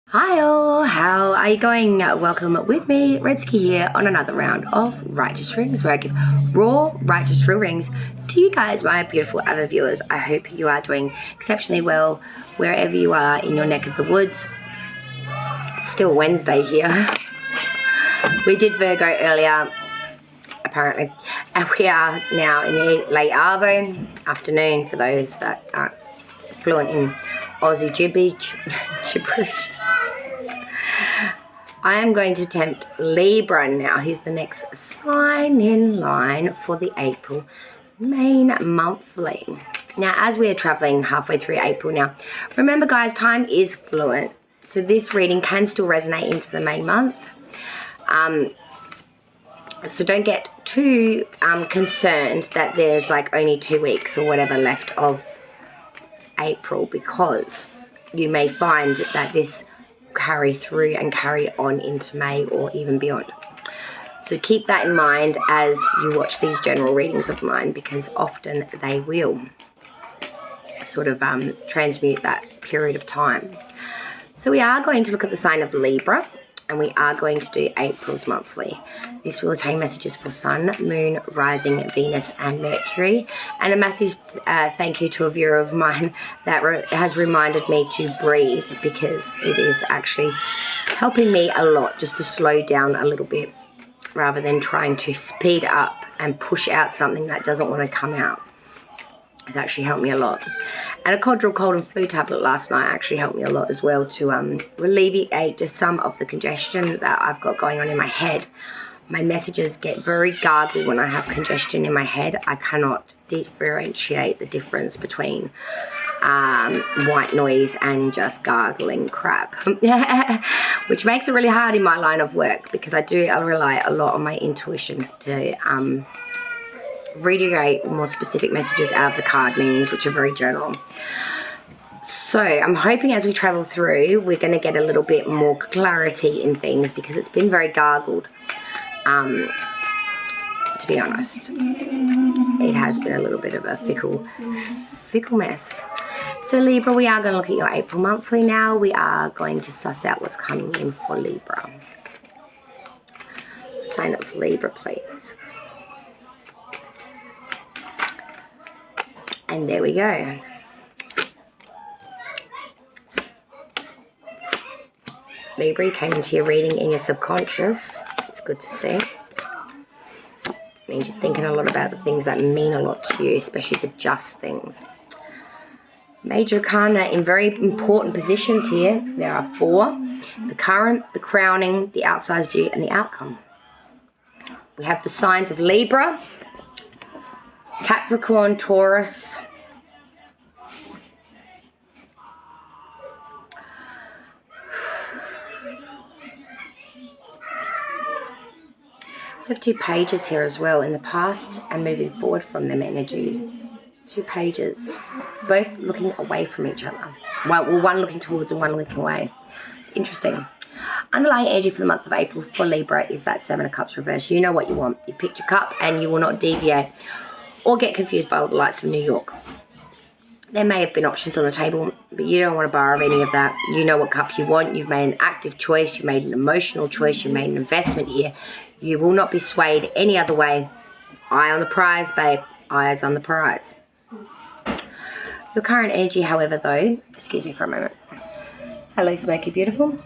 Hi all, how are you going? Welcome with me, Redsky here, on another round of Righteous Rings, where I give raw, righteous real rings to you guys, my beautiful other viewers. I hope you are doing exceptionally well wherever you are in your neck of the woods. It's still Wednesday here. We did Virgo earlier, apparently, and we are now in the late Arvo afternoon for those that aren't fluent in Aussie gibberish. I am going to attempt Libra now. Here's the next sign in line for the April main monthly. Now, as we are traveling halfway through April now, remember guys, time is fluent. So this reading can still resonate into the main month. So don't get too concerned that there's like only 2 weeks or whatever left of April, because you may find that this carry through and carry on into May or even beyond. So keep that in mind as you watch these general readings of mine, because often they will sort of transmute that period of time. So we are going to look at the sign of Libra, and we are going to do April's monthly. This will attain messages for Sun, Moon, Rising, Venus, and Mercury. And a massive thank you to a viewer of mine that has reminded me to breathe, because it is actually helping me a lot just to slow down a little bit rather than trying to speed up and push out something that doesn't want to come out. It's actually helped me a lot. And a Codral cold and flu tablet last night actually helped me a lot as well to alleviate just some of the congestion that I've got going on in my head. My messages get very gargled when I have congestion in my head. I cannot differentiate the difference between white noise and just gargling crap. Which makes it really hard in my line of work, because I rely a lot on my intuition to reiterate more specific messages out of the card meanings, which are very general. So I'm hoping as we travel through, we're going to get a little bit more clarity in things, because it's been very gargled. To be honest, it has been a little bit of a fickle mess. So Libra, we are going to look at your April monthly now. We are going to suss out what's coming in for Libra. Sign of Libra, please. And there we go. Libra, you came into your reading in your subconscious. It's good to see. It means you're thinking a lot about the things that mean a lot to you, especially the just things. Major arcana in very important positions here. There are 4. The current, the crowning, the outside view, and the outcome. We have the signs of Libra, Capricorn, Taurus, we have 2 pages here as well, in the past and moving forward from them energy. 2 pages, both looking away from each other. Well, one looking towards and one looking away. It's interesting. Underlying energy for the month of April for Libra is that 7 of Cups reverse. You know what you want. You've picked your cup and you will not deviate or get confused by all the lights of New York. There may have been options on the table, but you don't want to borrow any of that. You know what cup you want. You've made an active choice. You've made an emotional choice. You've made an investment here. You will not be swayed any other way. Eye on the prize, babe. Eyes on the prize. Your current energy, however, though, excuse me for a moment. Hello, Smoky Beautiful.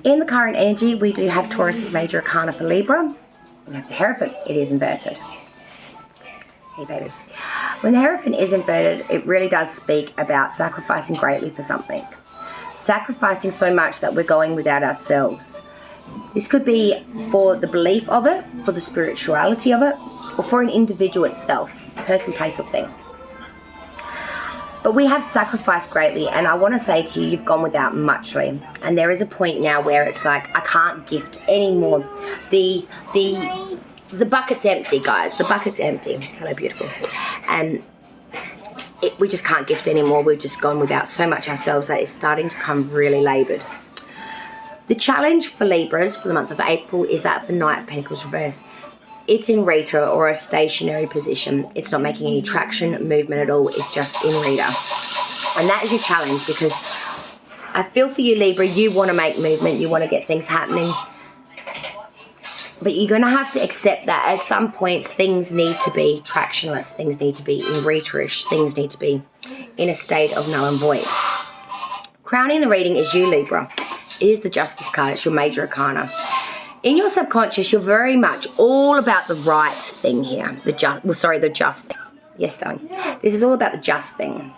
In the current energy, we do have Taurus's major arcana for Libra. We have the Hierophant. It is inverted. Hey, baby. When the Hierophant is inverted, it really does speak about sacrificing greatly for something. Sacrificing so much that we're going without ourselves. This could be for the belief of it, for the spirituality of it, or for an individual itself, person, place, or thing. But we have sacrificed greatly, and I want to say to you, you've gone without muchly. And there is a point now where it's like, I can't gift anymore. The bucket's empty, guys. The bucket's empty. Hello, beautiful. And we just can't gift anymore. We've just gone without so much ourselves that it's starting to come really laboured. The challenge for Libras for the month of April is that the Knight of Pentacles reverse. It's in Rita, or a stationary position. It's not making any traction, movement at all. It's just in Rita. And that is your challenge, because I feel for you, Libra, you want to make movement, you want to get things happening. But you're going to have to accept that at some points things need to be tractionless, things need to be in retrish, things need to be in a state of null and void. Crowning the reading is you, Libra. It is the Justice card, it's your major arcana. In your subconscious, you're very much all about the right thing here. The just thing. Yes, darling. This is all about the just thing.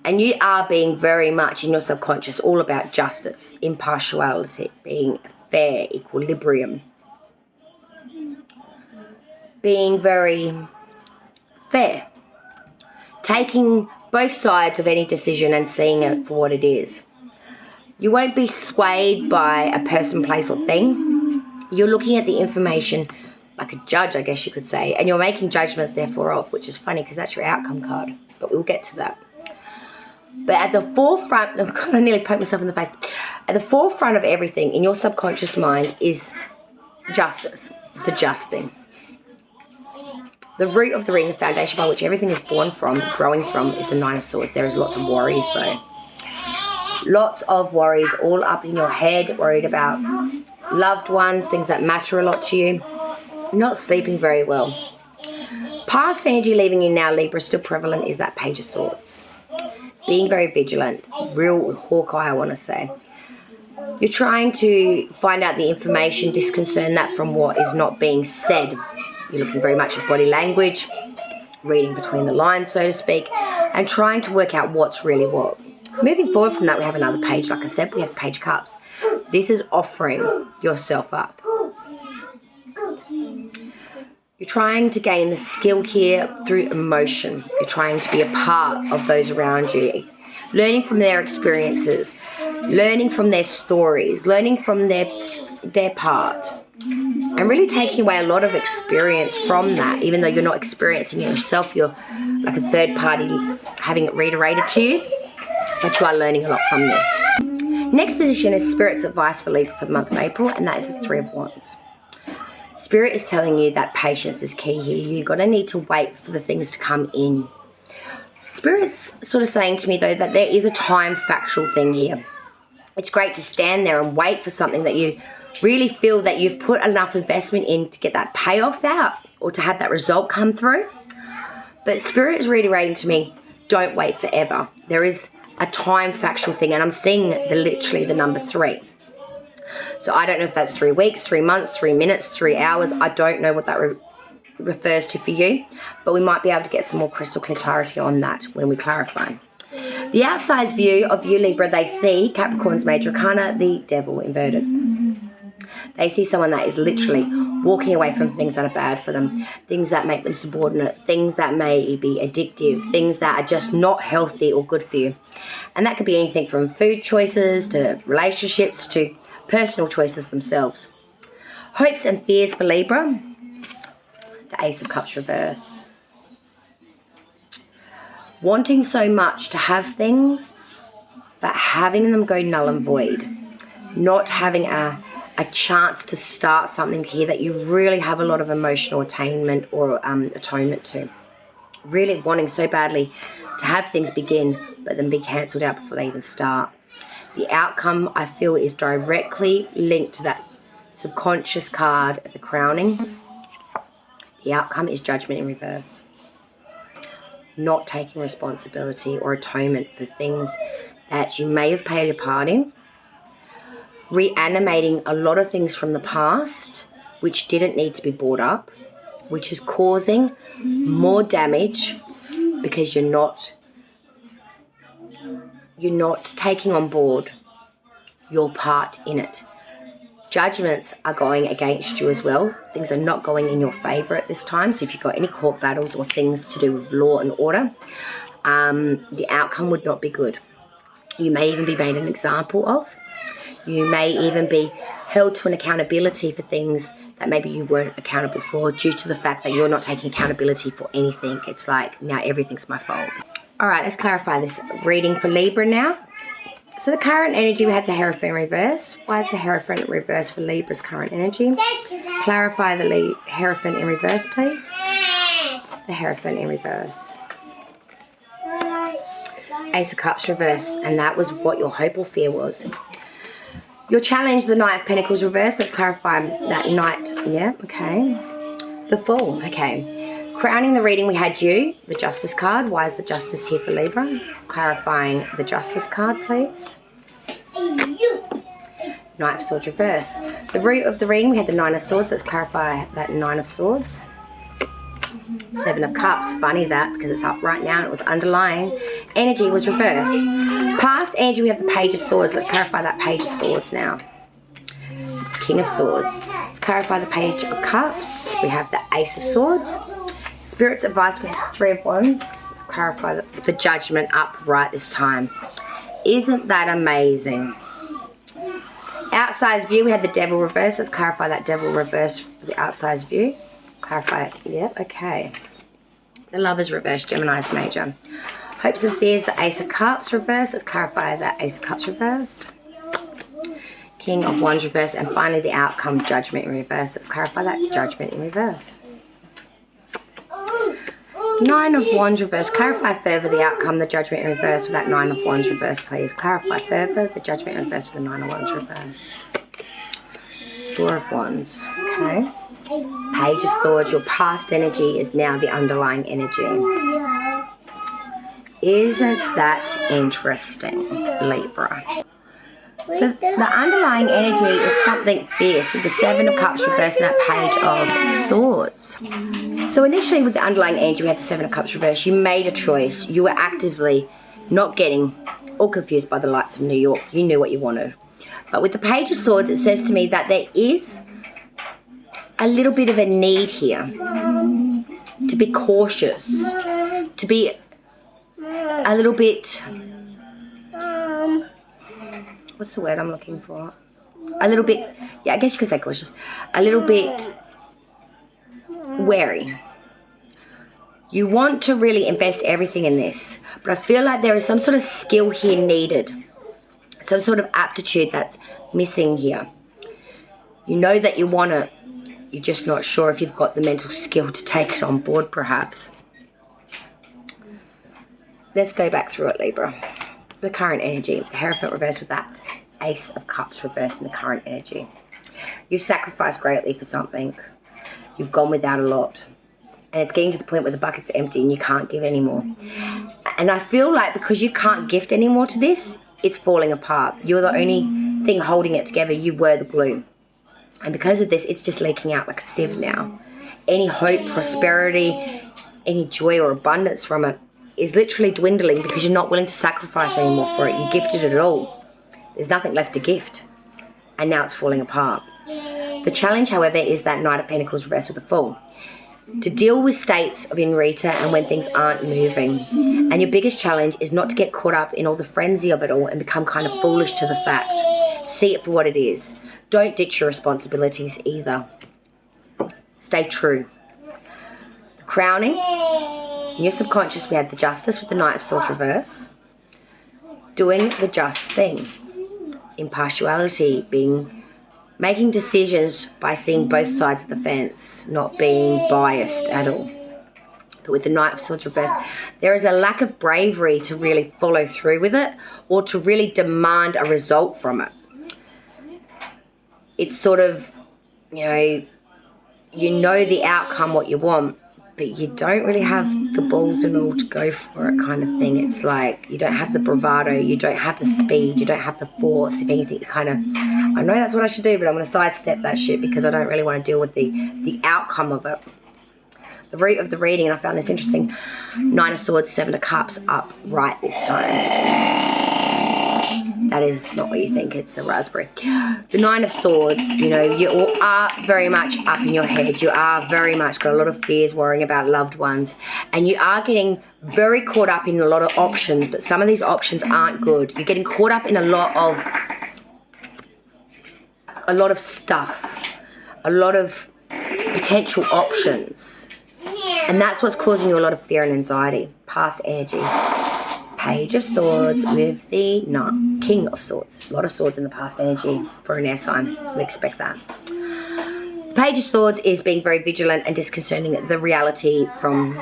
And you are being very much in your subconscious all about justice, impartiality, being fair, equilibrium. Being very fair. Taking both sides of any decision and seeing it for what it is. You won't be swayed by a person, place, or thing. You're looking at the information like a judge, I guess you could say, and you're making judgments therefore of, which is funny because that's your outcome card, but we'll get to that. But at the forefront, oh God, I nearly poked myself in the face. At the forefront of everything in your subconscious mind is justice, the just thing. The root of the ring, the foundation by which everything is born from, growing from, is the Nine of Swords. There is lots of worries though. Lots of worries all up in your head, worried about loved ones, things that matter a lot to you. Not sleeping very well. Past energy leaving you now, Libra, still prevalent is that Page of Swords. Being very vigilant, real Hawkeye, I want to say. You're trying to find out the information, disconcern that from what is not being said. You're looking very much at body language, reading between the lines, so to speak, and trying to work out what's really what. Moving forward from that, we have another page. Like I said, we have the Page of Cups. This is offering yourself up. You're trying to gain the skill here through emotion. You're trying to be a part of those around you. Learning from their experiences. Learning from their stories. Learning from their part. And really taking away a lot of experience from that. Even though you're not experiencing it yourself, you're like a third party having it reiterated to you. But you are learning a lot from this. Next position is Spirit's advice for Libra for the month of April, and that is the Three of Wands. Spirit is telling you that patience is key here. You're going to need to wait for the things to come in. Spirit's sort of saying to me, though, that there is a time factual thing here. It's great to stand there and wait for something that you really feel that you've put enough investment in to get that payoff out or to have that result come through. But Spirit is reiterating to me, don't wait forever. There is a time factual thing, and I'm seeing literally the number 3. So I don't know if that's 3 weeks, 3 months, 3 minutes, 3 hours. I don't know what that refers to for you, but we might be able to get some more crystal clear clarity on that when we clarify. The outside view of you, Libra, they see Capricorn's major arcana, the Devil inverted. They see someone that is literally walking away from things that are bad for them, things that make them subordinate, things that may be addictive, things that are just not healthy or good for you. And that could be anything from food choices to relationships to personal choices themselves. Hopes and fears for Libra. The Ace of Cups reverse. Wanting so much to have things, but having them go null and void. Not having a chance to start something here that you really have a lot of emotional attainment or atonement to. Really wanting so badly to have things begin, but then be cancelled out before they even start. The outcome, I feel, is directly linked to that subconscious card at the crowning. The outcome is judgment in reverse. Not taking responsibility or atonement for things that you may have played a part in. Reanimating a lot of things from the past which didn't need to be brought up, which is causing more damage because you're not taking on board your part in it. Judgments are going against you as well. Things are not going in your favour at this time. So if you've got any court battles or things to do with law and order, the outcome would not be good. You may even be made an example of. You may even be held to an accountability for things that maybe you weren't accountable for due to the fact that you're not taking accountability for anything. It's like, now everything's my fault. All right, let's clarify this reading for Libra now. So the current energy, we had the Hierophant reverse. Why is the Hierophant reverse for Libra's current energy? Clarify the Hierophant in reverse, please. The Hierophant in reverse. Ace of Cups reverse, and that was what your hope or fear was. Your challenge, the Knight of Pentacles reverse. Let's clarify that Knight. Yeah, okay. The Fool, okay. Crowning the reading, we had you, the Justice card. Why is the Justice here for Libra? Clarifying the Justice card, please. Knight of Swords reverse. The root of the reading, we had the Nine of Swords. Let's clarify that Nine of Swords. Seven of Cups, funny that, because it's up right now and it was underlying. Energy was reversed. Past energy, we have the Page of Swords. Let's clarify that Page of Swords now. King of Swords. Let's clarify the Page of Cups. We have the Ace of Swords. Spirit's advice, we have the Three of Wands. Let's clarify the Judgment up right this time. Isn't that amazing? Outside's view, we had the Devil reverse. Let's clarify that Devil reverse for the outside's view. Clarify it. Yep, okay. The Lover's reverse, Gemini's major. Hopes and fears, the Ace of Cups reverse. Let's clarify that Ace of Cups reversed. King of Wands reverse. And finally the outcome, Judgment in reverse. Let's clarify that Judgment in reverse. Nine of Wands reverse. Clarify further the outcome, the Judgment in reverse with that Nine of Wands reverse, please. Clarify further the Judgment in reverse with the Nine of Wands reverse. Four of Wands. Okay. Page of Swords. Your past energy is now the underlying energy. Isn't that interesting, Libra? So the underlying energy is something fierce with the Seven of Cups reversed and that Page of Swords. So initially with the underlying energy, we had the Seven of Cups reversed. You made a choice. You were actively not getting all confused by the lights of New York. You knew what you wanted. But with the Page of Swords, it says to me that there is a little bit of a need here to be cautious, to be a little bit... what's the word I'm looking for? A little bit, yeah, I guess you could say cautious. A little bit wary. You want to really invest everything in this, but I feel like there is some sort of skill here needed. Some sort of aptitude that's missing here. You know that you want it. You're just not sure if you've got the mental skill to take it on board, perhaps. Let's go back through it, Libra. The current energy, the Hierophant reverse with that Ace of Cups reverse in the current energy. You've sacrificed greatly for something. You've gone without a lot. And it's getting to the point where the bucket's empty and you can't give anymore. And I feel like because you can't gift anymore to this, it's falling apart. You're the only thing holding it together. You were the glue. And because of this, it's just leaking out like a sieve now. Any hope, prosperity, any joy or abundance from it is literally dwindling because you're not willing to sacrifice anymore for it. You gifted it all. There's nothing left to gift. And now it's falling apart. The challenge, however, is that Knight of Pentacles reversed with the Fool. To deal with states of in Rita and when things aren't moving. And your biggest challenge is not to get caught up in all the frenzy of it all and become kind of foolish to the fact. See it for what it is. Don't ditch your responsibilities either. Stay true. The crowning. In your subconscious, we had the Justice with the Knight of Swords reverse. Doing the just thing. Impartiality, making decisions by seeing both sides of the fence, not being biased at all. But with the Knight of Swords reverse, there is a lack of bravery to really follow through with it or to really demand a result from it. It's sort of, you know the outcome, what you want, but you don't really have the balls and all to go for it kind of thing. It's like you don't have the bravado, you don't have the speed, you don't have the force. If anything, you kind of, I know that's what I should do, but I'm going to sidestep that shit because I don't really want to deal with the outcome of it. The root of the reading, and I found this interesting, Nine of Swords, Seven of Cups up right this time. That is not what you think, it's a raspberry. The Nine of Swords, you are very much up in your head. You are very much got a lot of fears, worrying about loved ones. And you are getting very caught up in a lot of options, but some of these options aren't good. You're getting caught up in a lot of stuff, a lot of potential options. And that's what's causing you a lot of fear and anxiety. Past energy. Page of Swords with the King of Swords. A lot of swords in the past energy for an air sign. We expect that. Page of Swords is being very vigilant and disconcerting the reality from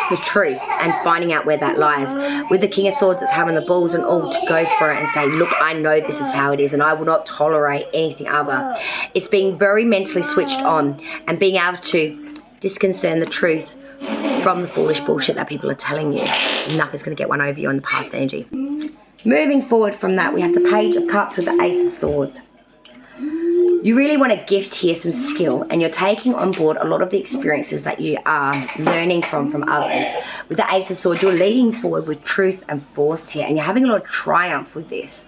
the truth and finding out where that lies. With the King of Swords, it's having the balls and all to go for it and say, look, I know this is how it is and I will not tolerate anything other. It's being very mentally switched on and being able to disconcern the truth from the foolish bullshit that people are telling you. Nothing's going to get one over you on the past energy. Moving forward from that, we have the Page of Cups with the Ace of Swords. You really want to gift here some skill, and you're taking on board a lot of the experiences that you are learning from others. With the Ace of Swords, you're leading forward with truth and force here, and you're having a lot of triumph with this.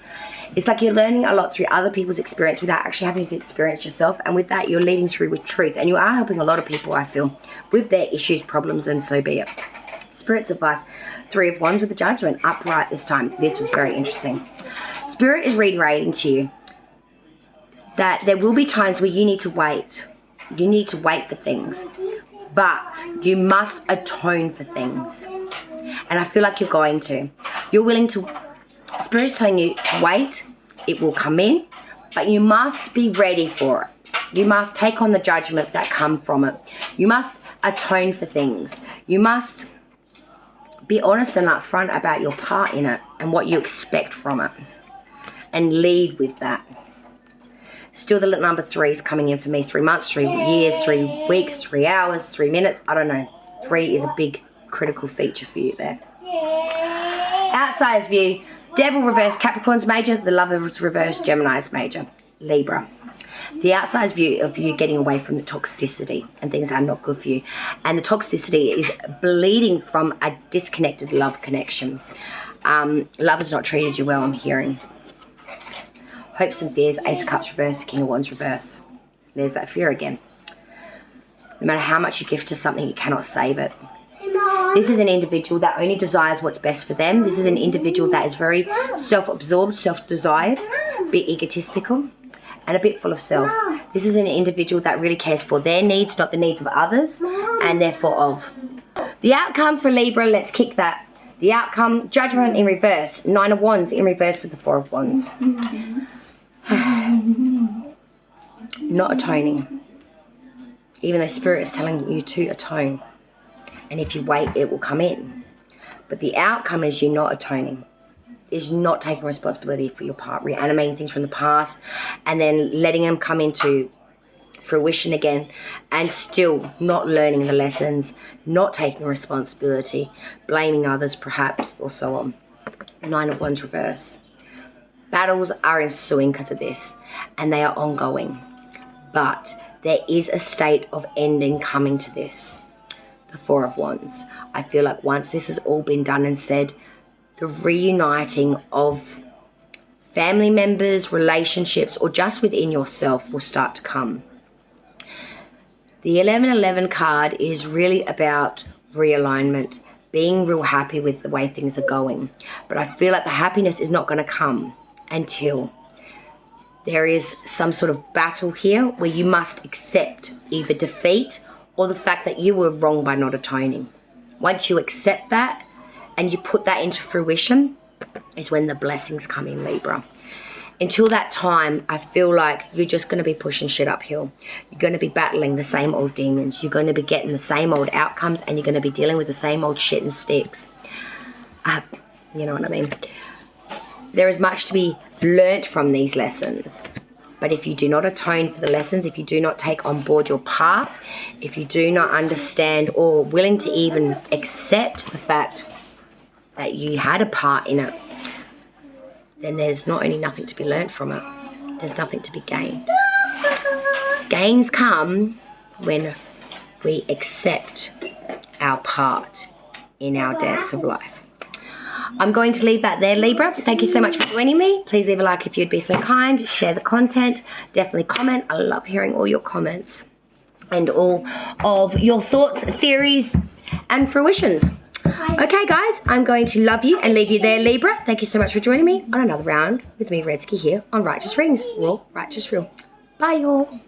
It's like you're learning a lot through other people's experience without actually having to experience yourself, and with that, you're leading through with truth, and you are helping a lot of people, I feel, with their issues, problems, and so be it. Spirit's advice, 3 of Wands with the Judgment, upright this time. This was very interesting. Spirit is reiterating to you that there will be times where you need to wait. You need to wait for things, but you must atone for things. And I feel like you're going to. You're willing to. Spirit's telling you to wait. It will come in, but you must be ready for it. You must take on the judgments that come from it. You must atone for things. You must be honest and upfront about your part in it and what you expect from it, and lead with that. Still the number 3 is coming in for me. 3 months, 3 years, 3 weeks, 3 hours, 3 minutes. I don't know. 3 is a big critical feature for you there. Outsider's view. Devil reverse, Capricorn's major. The Lover's reverse, Gemini's major. Libra. The outsider's view of you getting away from the toxicity and things that are not good for you. And the toxicity is bleeding from a disconnected love connection. Love has not treated you well, I'm hearing. Hopes and fears, Ace of Cups reverse, King of Wands reverse. There's that fear again. No matter how much you give to something, you cannot save it. This is an individual that only desires what's best for them. This is an individual that is very self-absorbed, self-desired, a bit egotistical, and a bit full of self. This is an individual that really cares for their needs, not the needs of others, and therefore of. The outcome for Libra, let's kick that. The outcome, Judgment in reverse, 9 of Wands in reverse with the 4 of Wands. Not atoning, even though Spirit is telling you to atone, and if you wait it will come in. But the outcome is you not atoning, is not taking responsibility for your part, reanimating things from the past and then letting them come into fruition again, and still not learning the lessons, not taking responsibility, blaming others perhaps, or so on. 9 of Wands reverse. Battles are ensuing because of this, and they are ongoing. But there is a state of ending coming to this. The 4 of Wands. I feel like once this has all been done and said, the reuniting of family members, relationships, or just within yourself will start to come. The 1111 card is really about realignment, being real happy with the way things are going. But I feel like the happiness is not going to come until there is some sort of battle here where you must accept either defeat or the fact that you were wrong by not atoning. Once you accept that and you put that into fruition is when the blessings come in, Libra. Until that time, I feel like you're just going to be pushing shit uphill. You're going to be battling the same old demons. You're going to be getting the same old outcomes, and you're going to be dealing with the same old shit and sticks. You know what I mean? There is much to be learnt from these lessons. But if you do not atone for the lessons, if you do not take on board your part, if you do not understand or willing to even accept the fact that you had a part in it, then there's not only nothing to be learnt from it, there's nothing to be gained. Gains come when we accept our part in our dance of life. I'm going to leave that there, Libra. Thank you so much for joining me. Please leave a like if you'd be so kind. Share the content. Definitely comment. I love hearing all your comments and all of your thoughts, theories, and fruitions. Okay, guys, I'm going to love you and leave you there, Libra. Thank you so much for joining me on another round with me, Redsky, here on Righteous Readings. Raw, Righteous, Real. Bye, y'all.